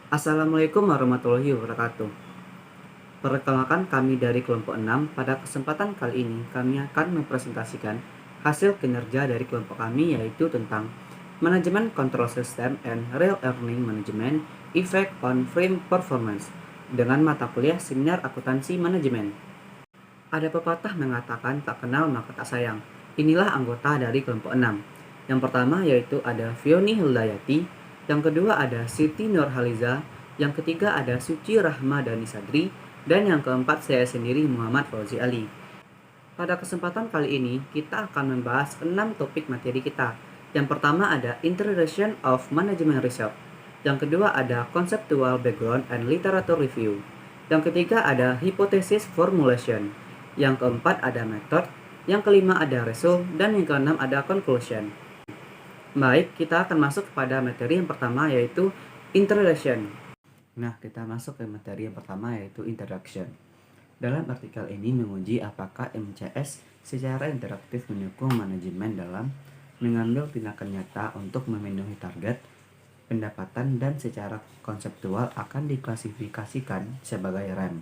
Assalamualaikum warahmatullahi wabarakatuh. Perkenalkan kami dari kelompok 6. Pada kesempatan kali ini kami akan mempresentasikan hasil kinerja dari kelompok kami, yaitu tentang Manajemen Control System and Real Earning Management Effect on Firm Performance dengan mata kuliah Seminar Akuntansi Manajemen. Ada pepatah mengatakan tak kenal maka tak sayang. Inilah anggota dari kelompok 6. Yang pertama yaitu ada Fioni Hildayati, yang kedua ada Siti Nurhaliza, yang ketiga ada Suci Rahmadani Sadri, dan yang keempat saya sendiri Muhammad Fauzi Ali. Pada kesempatan kali ini kita akan membahas 6 topik materi kita. Yang pertama ada Introduction of Management Research, yang kedua ada Conceptual Background and Literature Review, yang ketiga ada Hypothesis Formulation, yang keempat ada Method, yang kelima ada Result, dan yang keenam ada Conclusion. Baik, kita akan masuk kepada materi yang pertama yaitu Introduction. Nah, kita masuk ke materi yang pertama yaitu Introduction. Dalam artikel ini menguji apakah MCS secara interaktif mendukung manajemen dalam mengambil tindakan nyata untuk memenuhi target pendapatan dan secara konseptual akan diklasifikasikan sebagai REM.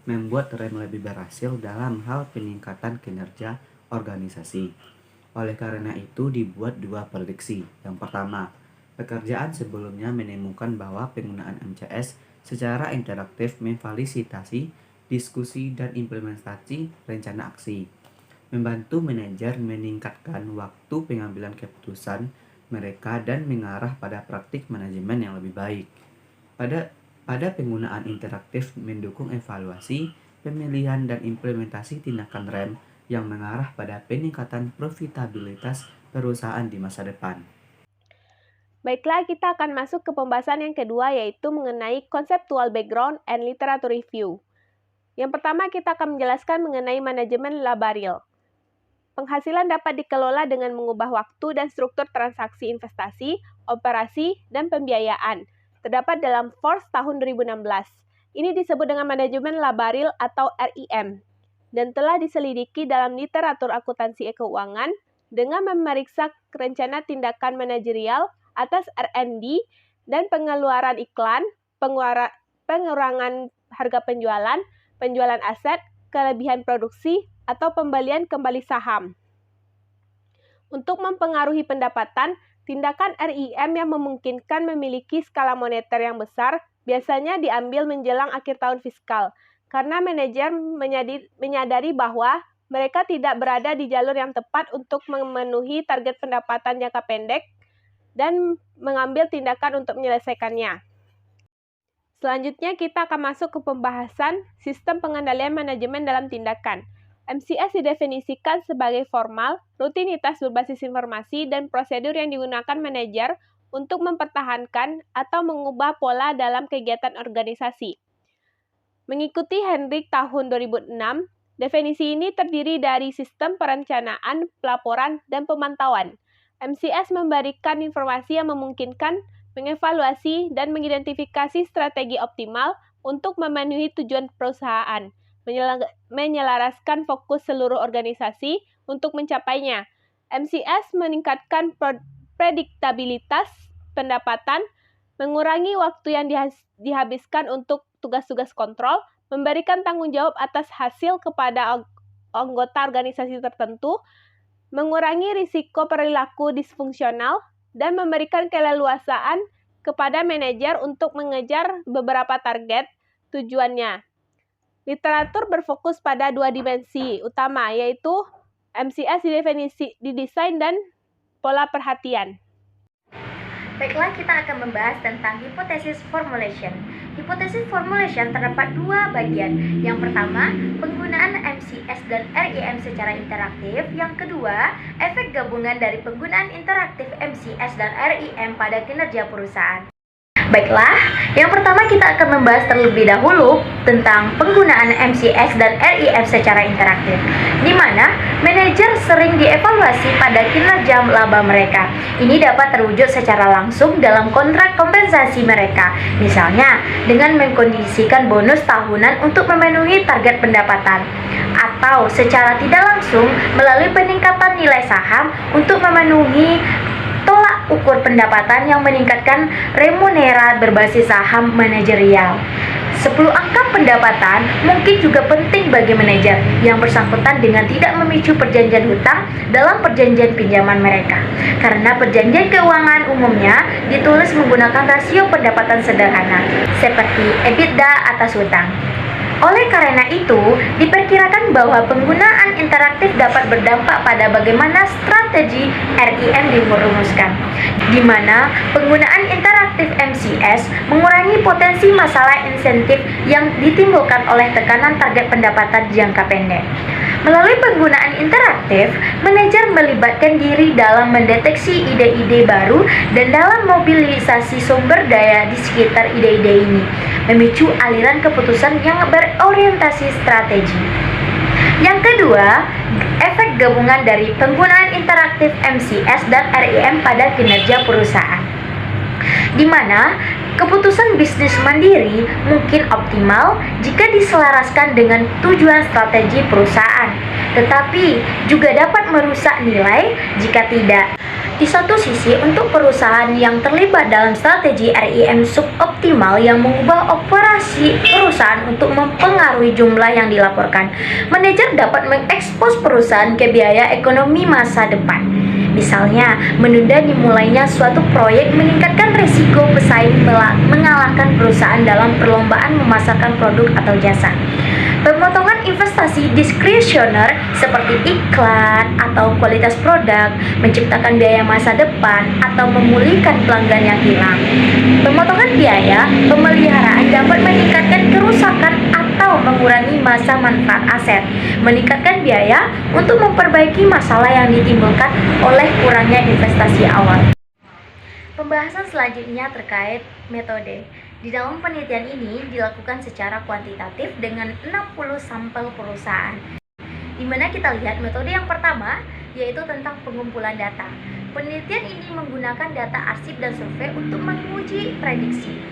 Membuat REM lebih berhasil dalam hal peningkatan kinerja organisasi. Oleh karena itu dibuat dua prediksi. Yang pertama, pekerjaan sebelumnya menemukan bahwa penggunaan MCS secara interaktif memfasilitasi diskusi dan implementasi rencana aksi, membantu manajer meningkatkan waktu pengambilan keputusan mereka dan mengarah pada praktik manajemen yang lebih baik. Pada penggunaan interaktif mendukung evaluasi, pemilihan dan implementasi tindakan REM yang mengarah pada peningkatan profitabilitas perusahaan di masa depan. Baiklah, kita akan masuk ke pembahasan yang kedua, yaitu mengenai Conceptual Background and Literature Review. Yang pertama, kita akan menjelaskan mengenai manajemen laba real. Penghasilan dapat dikelola dengan mengubah waktu dan struktur transaksi investasi, operasi, dan pembiayaan. Terdapat dalam Forbes tahun 2016. Ini disebut dengan manajemen laba real atau RIM, dan telah diselidiki dalam literatur akuntansi keuangan dengan memeriksa rencana tindakan manajerial atas R&D dan pengeluaran iklan, pengurangan harga penjualan, penjualan aset, kelebihan produksi, atau pembelian kembali saham. Untuk mempengaruhi pendapatan, tindakan RIM yang memungkinkan memiliki skala moneter yang besar biasanya diambil menjelang akhir tahun fiskal, karena manajer menyadari bahwa mereka tidak berada di jalur yang tepat untuk memenuhi target pendapatan jangka pendek dan mengambil tindakan untuk menyelesaikannya. Selanjutnya kita akan masuk ke pembahasan sistem pengendalian manajemen dalam tindakan. MCS didefinisikan sebagai formal, rutinitas berbasis informasi, dan prosedur yang digunakan manajer untuk mempertahankan atau mengubah pola dalam kegiatan organisasi. Mengikuti Hendrik tahun 2006, definisi ini terdiri dari sistem perencanaan, pelaporan, dan pemantauan. MCS memberikan informasi yang memungkinkan mengevaluasi dan mengidentifikasi strategi optimal untuk memenuhi tujuan perusahaan, menyelaraskan fokus seluruh organisasi untuk mencapainya. MCS meningkatkan prediktabilitas pendapatan, mengurangi waktu yang dihabiskan untuk tugas-tugas kontrol, memberikan tanggung jawab atas hasil kepada anggota organisasi tertentu, mengurangi risiko perilaku disfungsional, dan memberikan keleluasaan kepada manajer untuk mengejar beberapa target tujuannya. Literatur berfokus pada dua dimensi utama, yaitu MCS didesain dan pola perhatian. Baiklah, kita akan membahas tentang Hypothesis Formulation. Hypothesis Formulation terdapat dua bagian. Yang pertama, penggunaan MCS dan RIM secara interaktif. Yang kedua, efek gabungan dari penggunaan interaktif MCS dan RIM pada kinerja perusahaan. Baiklah, yang pertama kita akan membahas terlebih dahulu tentang penggunaan MCS dan RIM secara interaktif, di mana manajer sering dievaluasi pada kinerja laba mereka. Ini dapat terwujud secara langsung dalam kontrak kompensasi mereka, misalnya dengan mengkondisikan bonus tahunan untuk memenuhi target pendapatan, atau secara tidak langsung melalui peningkatan nilai saham untuk memenuhi tolak ukur pendapatan yang meningkatkan remunerasi berbasis saham manajerial. 10 angka pendapatan mungkin juga penting bagi manajer yang bersangkutan dengan tidak memicu perjanjian hutang dalam perjanjian pinjaman mereka. Karena perjanjian keuangan umumnya ditulis menggunakan rasio pendapatan sederhana, seperti EBITDA atas hutang. Oleh karena itu, diperkirakan bahwa penggunaan interaktif dapat berdampak pada bagaimana strategi RIM dirumuskan, di mana penggunaan interaktif MCS mengurangi potensi masalah insentif yang ditimbulkan oleh tekanan target pendapatan jangka pendek. Melalui penggunaan interaktif, manajer melibatkan diri dalam mendeteksi ide-ide baru dan dalam mobilisasi sumber daya di sekitar ide-ide ini, memicu aliran keputusan yang berorientasi strategi. Yang kedua, efek gabungan dari penggunaan interaktif MCS dan RIM pada kinerja perusahaan, di mana keputusan bisnis mandiri mungkin optimal jika diselaraskan dengan tujuan strategi perusahaan, tetapi juga dapat merusak nilai jika tidak. Di satu sisi, untuk perusahaan yang terlibat dalam strategi RIM suboptimal yang mengubah operasi perusahaan untuk mempengaruhi jumlah yang dilaporkan, manajer dapat mengekspos perusahaan ke biaya ekonomi masa depan. Misalnya, menunda dimulainya suatu proyek meningkatkan risiko pesaing mengalahkan perusahaan dalam perlombaan memasarkan produk atau jasa. Pemotongan investasi diskresioner seperti iklan atau kualitas produk, menciptakan biaya masa depan, atau memulihkan pelanggan yang hilang. Pemotongan biaya pemeliharaan dapat meningkatkan kerusakan atau mengurangi masa manfaat aset, meningkatkan biaya untuk memperbaiki masalah yang ditimbulkan oleh kurangnya investasi awal. Pembahasan selanjutnya terkait metode. Di dalam penelitian ini dilakukan secara kuantitatif dengan 60 sampel perusahaan, di mana kita lihat metode yang pertama yaitu tentang pengumpulan data. Penelitian ini menggunakan data arsip dan survei untuk menguji prediksi.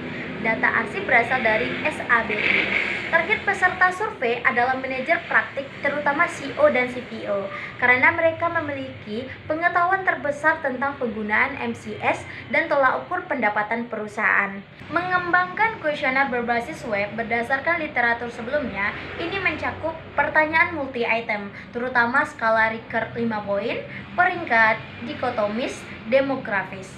Data arsip berasal dari SABI. Target peserta survei adalah manajer praktik, terutama CEO dan CPO, karena mereka memiliki pengetahuan terbesar tentang penggunaan MCS dan tolak ukur pendapatan perusahaan. Mengembangkan kuesioner berbasis web berdasarkan literatur sebelumnya, ini mencakup pertanyaan multi-item, terutama skala Likert 5 poin, peringkat, dikotomis, demografis.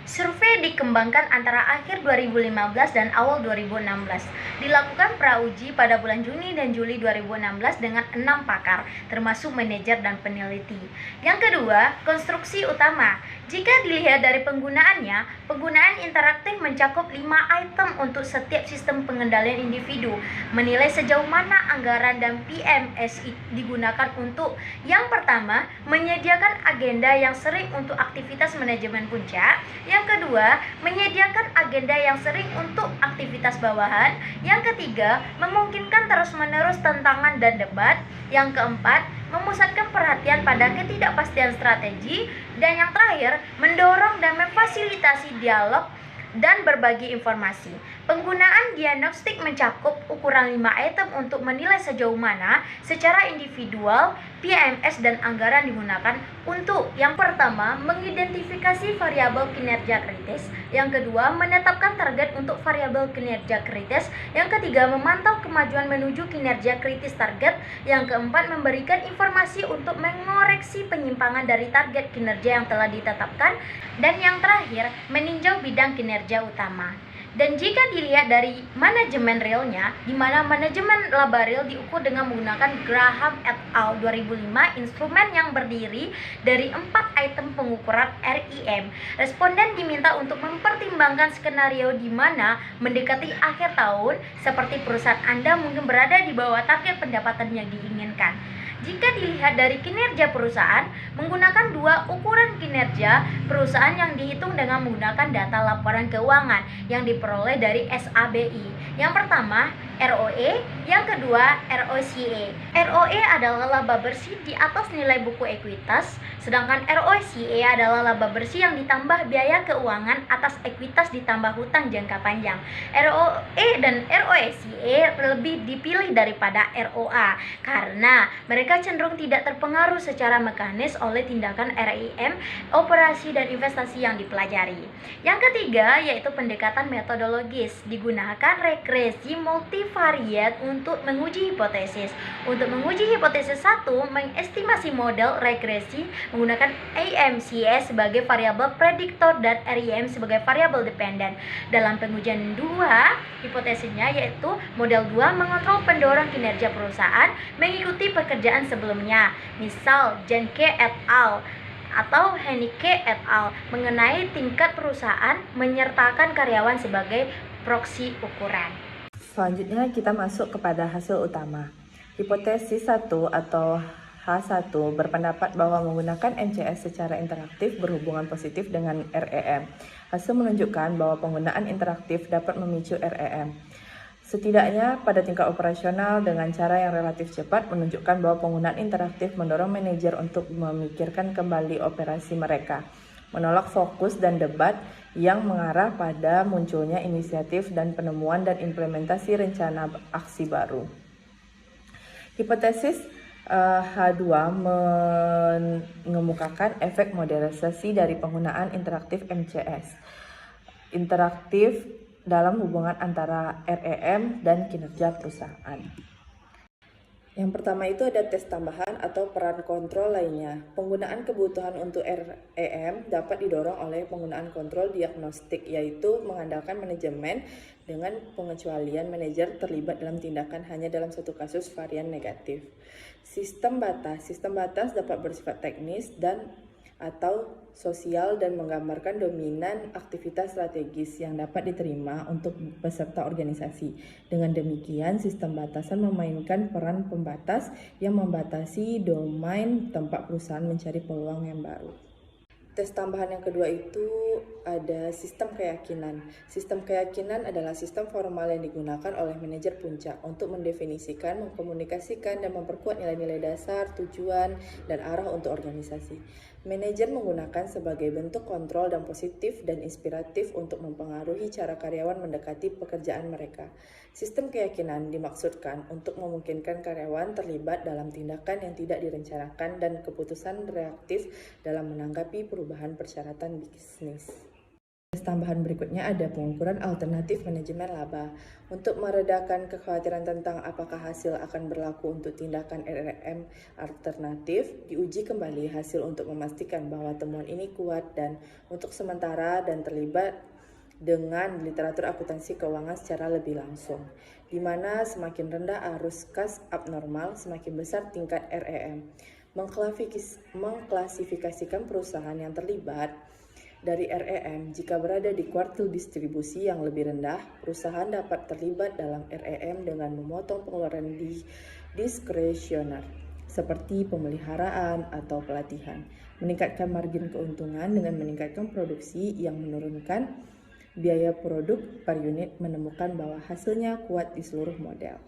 Survei dikembangkan antara akhir 2015 dan awal 2016. Dilakukan prauji pada bulan Juni dan Juli 2016 dengan 6 pakar, termasuk manajer dan peneliti. Yang kedua, konstruksi utama. Jika dilihat dari penggunaannya, penggunaan interaktif mencakup 5 item untuk setiap sistem pengendalian individu. Menilai sejauh mana anggaran dan PMS digunakan untuk yang pertama, menyediakan agenda yang sering untuk aktivitas manajemen puncak. Yang kedua, menyediakan agenda yang sering untuk aktivitas bawahan. Yang ketiga, memungkinkan terus-menerus tantangan dan debat. Yang keempat, memusatkan perhatian pada ketidakpastian strategi. Dan yang terakhir, mendorong dan memfasilitasi dialog dan berbagi informasi. Penggunaan diagnostik mencakup ukuran 5 item untuk menilai sejauh mana secara individual PMS dan anggaran digunakan untuk yang pertama, mengidentifikasi variabel kinerja kritis, yang kedua, menetapkan target untuk variabel kinerja kritis, yang ketiga, memantau kemajuan menuju kinerja kritis target, yang keempat, memberikan informasi untuk mengoreksi penyimpangan dari target kinerja yang telah ditetapkan, dan yang terakhir, meninjau bidang kinerja utama. Dan jika dilihat dari manajemen realnya, di mana manajemen laba real diukur dengan menggunakan Graham et al. 2005, instrumen yang berdiri dari 4 item pengukuran RIM. Responden diminta untuk mempertimbangkan skenario di mana mendekati akhir tahun, seperti perusahaan Anda mungkin berada di bawah target pendapatan yang diinginkan. Jika dilihat dari kinerja perusahaan, menggunakan 2 ukuran kinerja perusahaan yang dihitung dengan menggunakan data laporan keuangan yang diperoleh dari SABI. Yang pertama, ROE, yang kedua, ROCE. ROE adalah laba bersih di atas nilai buku ekuitas, sedangkan ROCE adalah laba bersih yang ditambah biaya keuangan atas ekuitas ditambah hutang jangka panjang. ROE dan ROCE lebih dipilih daripada ROA karena mereka mereka cenderung tidak terpengaruh secara mekanis oleh tindakan RIM, operasi dan investasi yang dipelajari. Yang ketiga yaitu pendekatan metodologis. Digunakan regresi multivariat untuk menguji hipotesis. Untuk menguji hipotesis 1, mengestimasi model regresi menggunakan AMCS sebagai variabel prediktor dan RIM sebagai variabel dependen. Dalam pengujian 2, hipotesisnya yaitu model 2 mengontrol pendorong kinerja perusahaan mengikuti pekerjaan sebelumnya. Misal Jenke et al. Atau Henike et al. Mengenai tingkat perusahaan menyertakan karyawan sebagai proksi ukuran. Selanjutnya kita masuk kepada hasil utama. Hipotesis 1 atau H1 berpendapat bahwa menggunakan MCS secara interaktif berhubungan positif dengan REM. Hasil menunjukkan bahwa penggunaan interaktif dapat memicu REM. Setidaknya pada tingkat operasional dengan cara yang relatif cepat menunjukkan bahwa penggunaan interaktif mendorong manajer untuk memikirkan kembali operasi mereka, menolak fokus dan debat yang mengarah pada munculnya inisiatif dan penemuan dan implementasi rencana aksi baru. Hipotesis H2 mengemukakan efek modernisasi dari penggunaan interaktif MCS. Interaktif dalam hubungan antara REM dan kinerja perusahaan. Yang pertama itu ada tes tambahan atau peran kontrol lainnya. Penggunaan kebutuhan untuk REM dapat didorong oleh penggunaan kontrol diagnostik, yaitu mengandalkan manajemen dengan pengecualian manajer terlibat dalam tindakan hanya dalam satu kasus varian negatif. Sistem batas dapat bersifat teknis dan atau sosial dan menggambarkan dominan aktivitas strategis yang dapat diterima untuk peserta organisasi. Dengan demikian, sistem batasan memainkan peran pembatas yang membatasi domain tempat perusahaan mencari peluang yang baru. Tes tambahan yang kedua itu ada sistem keyakinan. Sistem keyakinan adalah sistem formal yang digunakan oleh manajer puncak untuk mendefinisikan, mengkomunikasikan, dan memperkuat nilai-nilai dasar, tujuan, dan arah untuk organisasi. Manajer menggunakan sebagai bentuk kontrol dan positif dan inspiratif untuk mempengaruhi cara karyawan mendekati pekerjaan mereka. Sistem keyakinan dimaksudkan untuk memungkinkan karyawan terlibat dalam tindakan yang tidak direncanakan dan keputusan reaktif dalam menanggapi perubahan persyaratan bisnis. Tes tambahan berikutnya ada pengukuran alternatif manajemen laba. Untuk meredakan kekhawatiran tentang apakah hasil akan berlaku untuk tindakan RRM alternatif, diuji kembali hasil untuk memastikan bahwa temuan ini kuat dan untuk sementara dan terlibat dengan literatur akuntansi keuangan secara lebih langsung, di mana semakin rendah arus kas abnormal, semakin besar tingkat REM. Mengklasifikasikan perusahaan yang terlibat dari REM jika berada di kuartil distribusi yang lebih rendah, perusahaan dapat terlibat dalam REM dengan memotong pengeluaran diskresioner seperti pemeliharaan atau pelatihan, meningkatkan margin keuntungan dengan meningkatkan produksi yang menurunkan biaya produk per unit, menemukan bahwa hasilnya kuat di seluruh model.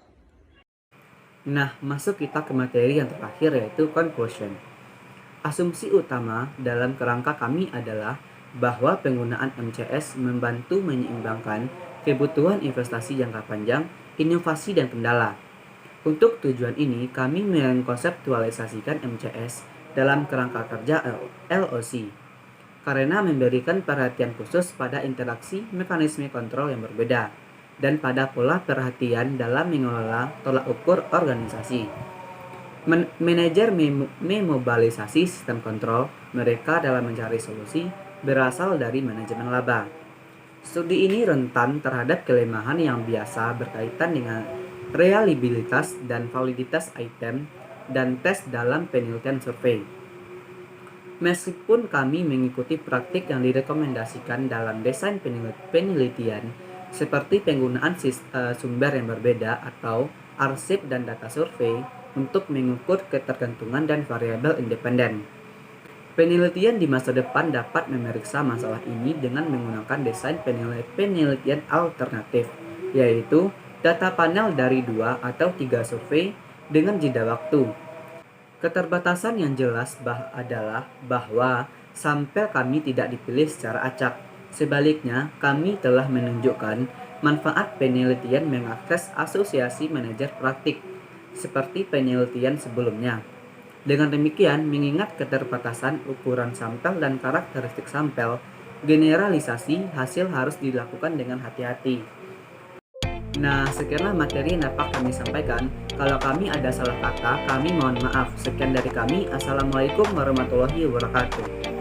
Nah, masuk kita ke materi yang terakhir yaitu conclusion. Asumsi utama dalam kerangka kami adalah bahwa penggunaan MCS membantu menyeimbangkan kebutuhan investasi jangka panjang, inovasi, dan kendala. Untuk tujuan ini, kami mengkonseptualisasikan MCS dalam kerangka kerja LOC, karena memberikan perhatian khusus pada interaksi mekanisme kontrol yang berbeda, dan pada pola perhatian dalam mengelola tolak ukur organisasi. Manajer memobilisasi sistem kontrol mereka dalam mencari solusi berasal dari manajemen laba. Studi ini rentan terhadap kelemahan yang biasa berkaitan dengan reliabilitas dan validitas item dan tes dalam penelitian survei. Meskipun kami mengikuti praktik yang direkomendasikan dalam desain penelitian, seperti penggunaan sumber yang berbeda atau arsip dan data survei untuk mengukur ketergantungan dan variabel independen. Penelitian di masa depan dapat memeriksa masalah ini dengan menggunakan desain penelitian alternatif, yaitu data panel dari 2 atau 3 survei dengan jeda waktu. Keterbatasan yang jelas adalah bahwa sampel kami tidak dipilih secara acak. Sebaliknya, kami telah menunjukkan manfaat penelitian mengakses asosiasi manajer praktik seperti penelitian sebelumnya. Dengan demikian, mengingat keterbatasan ukuran sampel dan karakteristik sampel, generalisasi hasil harus dilakukan dengan hati-hati. Nah, sekianlah materi yang dapat kami sampaikan. Kalau kami ada salah kata, kami mohon maaf. Sekian dari kami. Assalamualaikum warahmatullahi wabarakatuh.